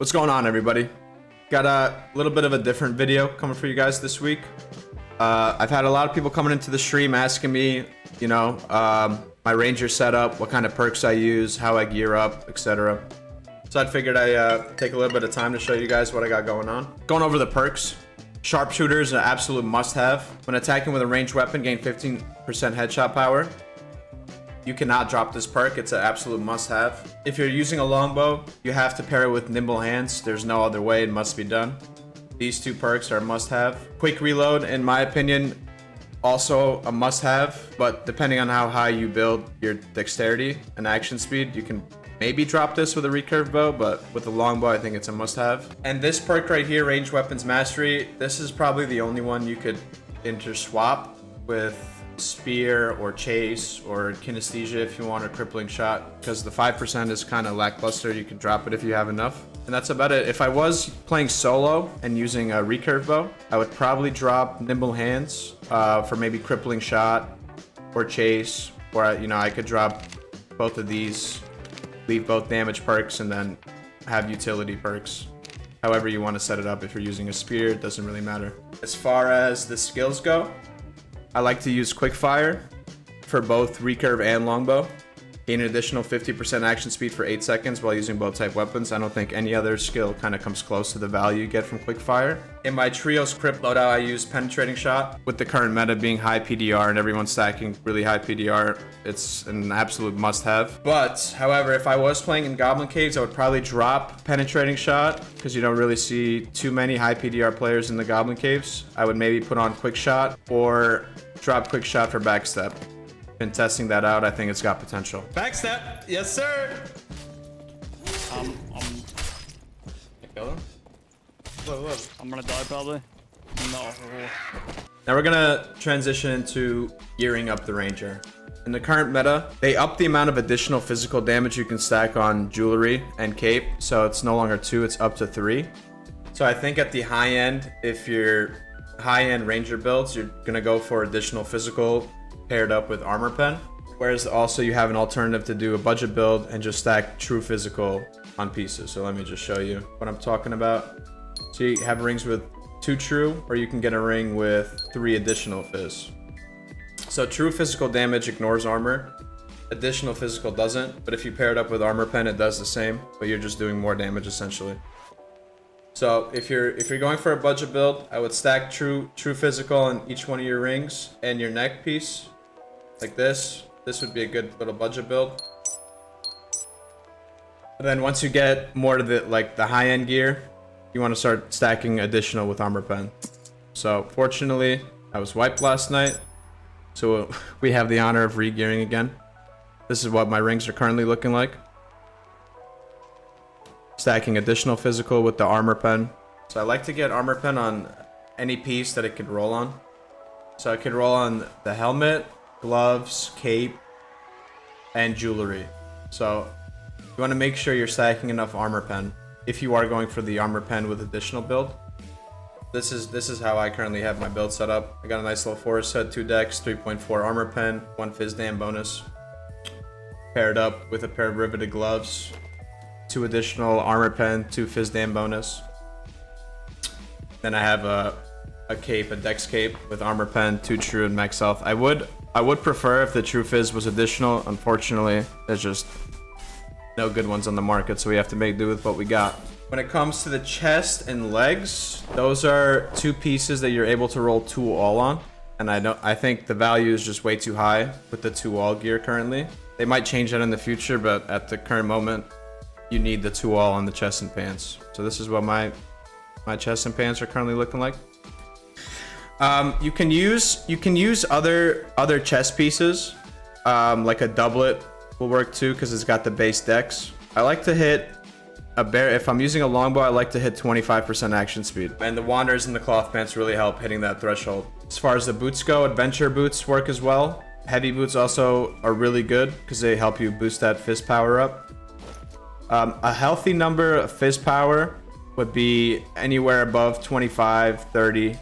What's going on, everybody? Got a little bit of a different video coming for you guys this week. I've had a lot of people coming into the stream asking me, my ranger setup, what kind of perks I use, how I gear up, etc. So I figured I'd take a little bit of time to show you guys what I got going on. Going over the perks. Sharpshooter is an absolute must-have. When attacking with a ranged weapon, gain 15% headshot power. You cannot drop this perk. It's an absolute must-have. If you're using a longbow, you have to pair it with nimble hands. There's no other way. It must be done. These two perks are a must-have. Quick reload, in my opinion, also a must-have. But depending on how high you build your dexterity and action speed, you can maybe drop this with a recurve bow, but with a longbow, I think it's a must-have. And this perk right here, Ranged Weapons Mastery, this is probably the only one you could interswap with spear or chase or kinesthesia if you want a crippling shot, because the 5% is kind of lackluster. You can drop it if you have enough, and that's about it. If I was playing solo and using a recurve bow, I would probably drop nimble hands for maybe crippling shot or chase, or I could drop both of these, leave both damage perks, and then have utility perks. However you want to set it up. If you're using a spear, it doesn't really matter. As far as the skills go, I like to use quickfire for both recurve and longbow. Gain an additional 50% action speed for 8 seconds while using both type weapons. I don't think any other skill kind of comes close to the value you get from quickfire. In my trios crypt loadout, I use penetrating shot. With the current meta being high PDR and everyone stacking really high PDR, it's an absolute must-have. But, however, if I was playing in Goblin Caves, I would probably drop penetrating shot because you don't really see too many high PDR players in the Goblin Caves. I would maybe put on quick shot or drop quick shot for backstep. Been testing that out. I think it's got potential. Backstep, yes sir. I'm gonna die probably. No. Now we're gonna transition into gearing up the ranger. In the current meta, they upped the amount of additional physical damage you can stack on jewelry and cape, so it's no longer 2, it's up to 3. So I think at the high end, if you're high-end ranger builds, you're gonna go for additional physical paired up with armor pen, whereas also you have an alternative to do a budget build and just stack true physical on pieces. So let me just show you what I'm talking about. So you have rings with 2 true, or you can get a ring with 3 additional fizz. So true physical damage ignores armor, additional physical doesn't, but if you pair it up with armor pen, it does the same, but you're just doing more damage essentially. So if you're going for a budget build, I would stack true physical on each one of your rings and your neck piece, like this. This would be a good little budget build. And then once you get more to the high end gear, you want to start stacking additional with armor pen. So fortunately, I was wiped last night, so we have the honor of re-gearing again. This is what my rings are currently looking like. Stacking additional physical with the armor pen. So I like to get armor pen on any piece that it could roll on. So I could roll on the helmet, gloves, cape, and jewelry. So you want to make sure you're stacking enough armor pen if you are going for the armor pen with additional build. This is how I currently have my build set up. I got a nice little forest head, 2 decks, 3.4 armor pen, 1 fizz dam bonus, paired up with a pair of riveted gloves, 2 additional armor pen, 2 fizz dam bonus. Then I have a cape, a dex cape with armor pen, 2 true and max health. I would prefer if the true fizz was additional. Unfortunately, there's just no good ones on the market, so we have to make do with what we got. When it comes to the chest and legs, those are 2 pieces that you're able to roll 2 all on, and I think the value is just way too high with the 2 all gear currently. They might change that in the future, but at the current moment, you need the 2 all on the chest and pants. So this is what my chest and pants are currently looking like. You can use other chest pieces, like a doublet will work too, because it's got the base dex. I like to hit if I'm using a longbow, I like to hit 25% action speed, and the wanders and the cloth pants really help hitting that threshold. As far as the boots go, adventure boots work as well. Heavy boots also are really good because they help you boost that fizz power up. A healthy number of fizz power would be anywhere above 25, 30.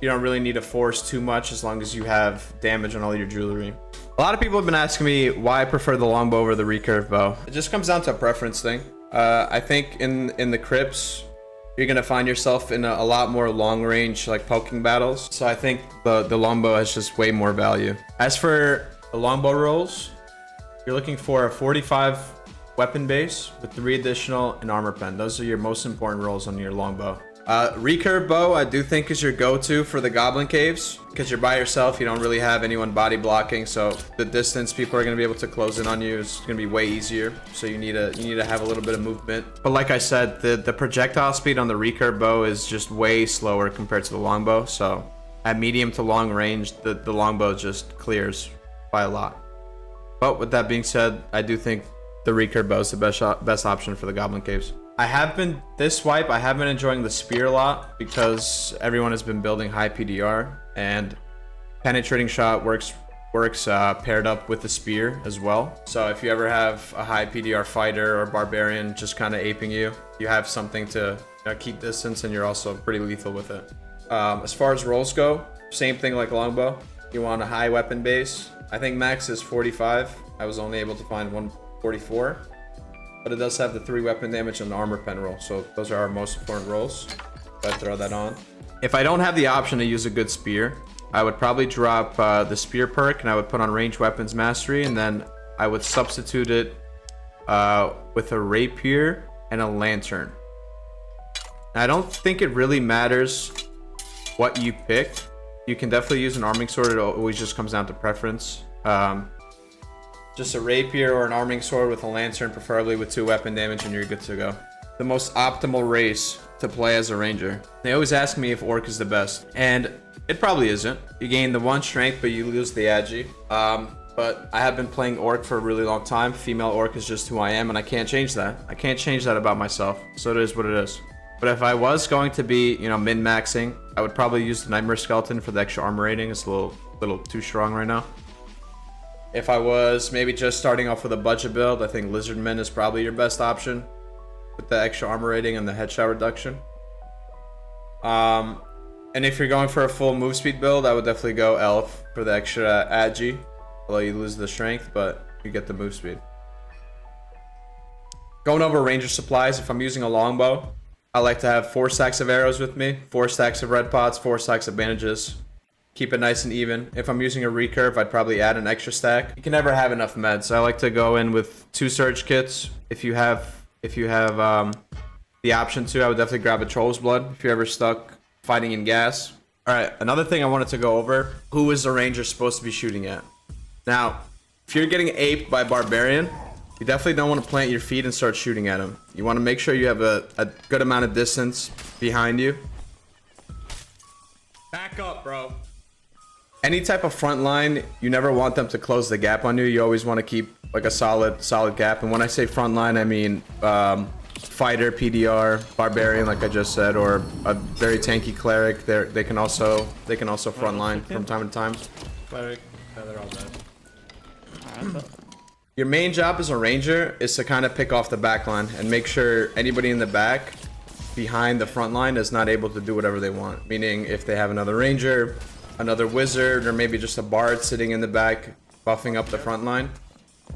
You don't really need to force too much as long as you have damage on all your jewelry. A lot of people have been asking me why I prefer the longbow over the recurve bow. It just comes down to a preference thing. I think in the crypts, you're gonna find yourself in a lot more long range like poking battles. So I think the longbow has just way more value. As for the longbow rolls, you're looking for a 45 weapon base with 3 additional and armor pen. Those are your most important rolls on your longbow. Recurve bow I do think is your go-to for the goblin caves because you're by yourself. You don't really have anyone body blocking, so the distance people are going to be able to close in on you is going to be way easier. So you need to have a little bit of movement. But like I said, the projectile speed on the recurve bow is just way slower compared to the longbow. So at medium to long range, the longbow just clears by a lot. But with that being said, I do think the recurve bow is the best option for the goblin caves. I have been enjoying the spear a lot because everyone has been building high PDR, and penetrating shot works paired up with the spear as well. So if you ever have a high PDR fighter or barbarian just kind of aping you, you have something to keep distance, and you're also pretty lethal with it. As far as rolls go, same thing like longbow. You want a high weapon base. I think max is 45. I was only able to find 144. But it does have the 3 weapon damage and the armor pen roll, so those are our most important rolls. So I throw that on. If I don't have the option to use a good spear, I would probably drop the spear perk, and I would put on ranged weapons mastery, and then I would substitute it with a rapier and a lantern. I don't think it really matters what you pick. You can definitely use an arming sword. It always just comes down to preference. Just a rapier or an arming sword with a lantern, preferably with 2 weapon damage, and you're good to go. The most optimal race to play as a ranger. They always ask me if orc is the best, and it probably isn't. You gain the 1 strength, but you lose the agi. But I have been playing orc for a really long time. Female orc is just who I am, and I can't change that. I can't change that about myself, so it is what it is. But if I was going to be, min-maxing, I would probably use the Nightmare Skeleton for the extra armor rating. It's a little too strong right now. If I was maybe just starting off with a budget build, I think Lizardman is probably your best option with the extra armor rating and the headshot reduction. And if you're going for a full move speed build, I would definitely go Elf for the extra agi. Although you lose the strength, but you get the move speed. Going over ranger supplies, if I'm using a longbow, I like to have 4 stacks of arrows with me, 4 stacks of red pots, 4 stacks of bandages. Keep it nice and even. If I'm using a recurve, I'd probably add an extra stack. You can never have enough meds. I like to go in with 2 surge kits. If you have the option to, I would definitely grab a troll's blood if you're ever stuck fighting in gas. All right, another thing I wanted to go over: who is the ranger supposed to be shooting at? Now, if you're getting aped by barbarian, you definitely don't want to plant your feet and start shooting at him. You want to make sure you have a good amount of distance behind you. Back up, bro. Any type of front line, you never want them to close the gap on you. You always want to keep like a solid front. And when I say front line, I mean fighter, PDR, barbarian, like I just said, or a very tanky cleric. They can also front line from time to time. Cleric, yeah, they're all dead. Your main job as a ranger is to kind of pick off the back line and make sure anybody in the back behind the front line is not able to do whatever they want. Meaning if they have another ranger, another wizard, or maybe just a bard sitting in the back buffing up the front line,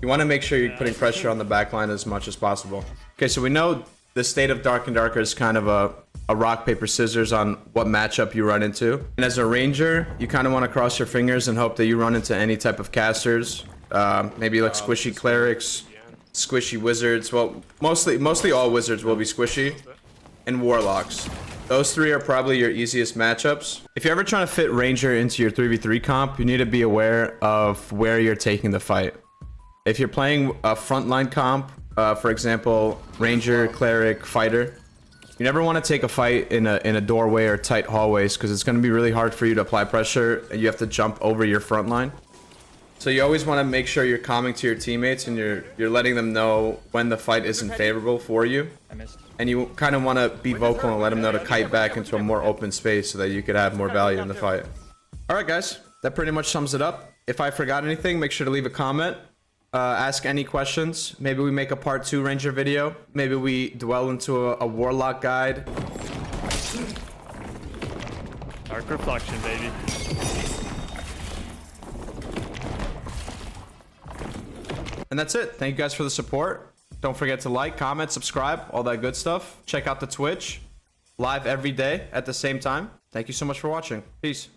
you want to make sure you're putting pressure on the back line as much as possible. Okay, so we know the state of Dark and Darker is kind of a rock, paper, scissors on what matchup you run into. And as a ranger, you kind of want to cross your fingers and hope that you run into any type of casters. Maybe like squishy clerics, squishy wizards. Well, mostly all wizards will be squishy, and warlocks. Those 3 are probably your easiest matchups. If you're ever trying to fit ranger into your 3v3 comp, you need to be aware of where you're taking the fight. If you're playing a frontline comp, for example, ranger, cleric, fighter, you never want to take a fight in a doorway or tight hallways, because it's going to be really hard for you to apply pressure and you have to jump over your front line. So you always want to make sure you're calming to your teammates and you're letting them know when the fight isn't favorable for you. And you kind of want to be vocal and let them know to kite back into a more open space so that you could have more value in the fight. Alright guys, that pretty much sums it up. If I forgot anything, make sure to leave a comment. Ask any questions. Maybe we make a part 2 ranger video. Maybe we dwell into a warlock guide. Dark reflection, baby. And that's it. Thank you guys for the support. Don't forget to like, comment, subscribe, all that good stuff. Check out the Twitch. Live every day at the same time. Thank you so much for watching. Peace.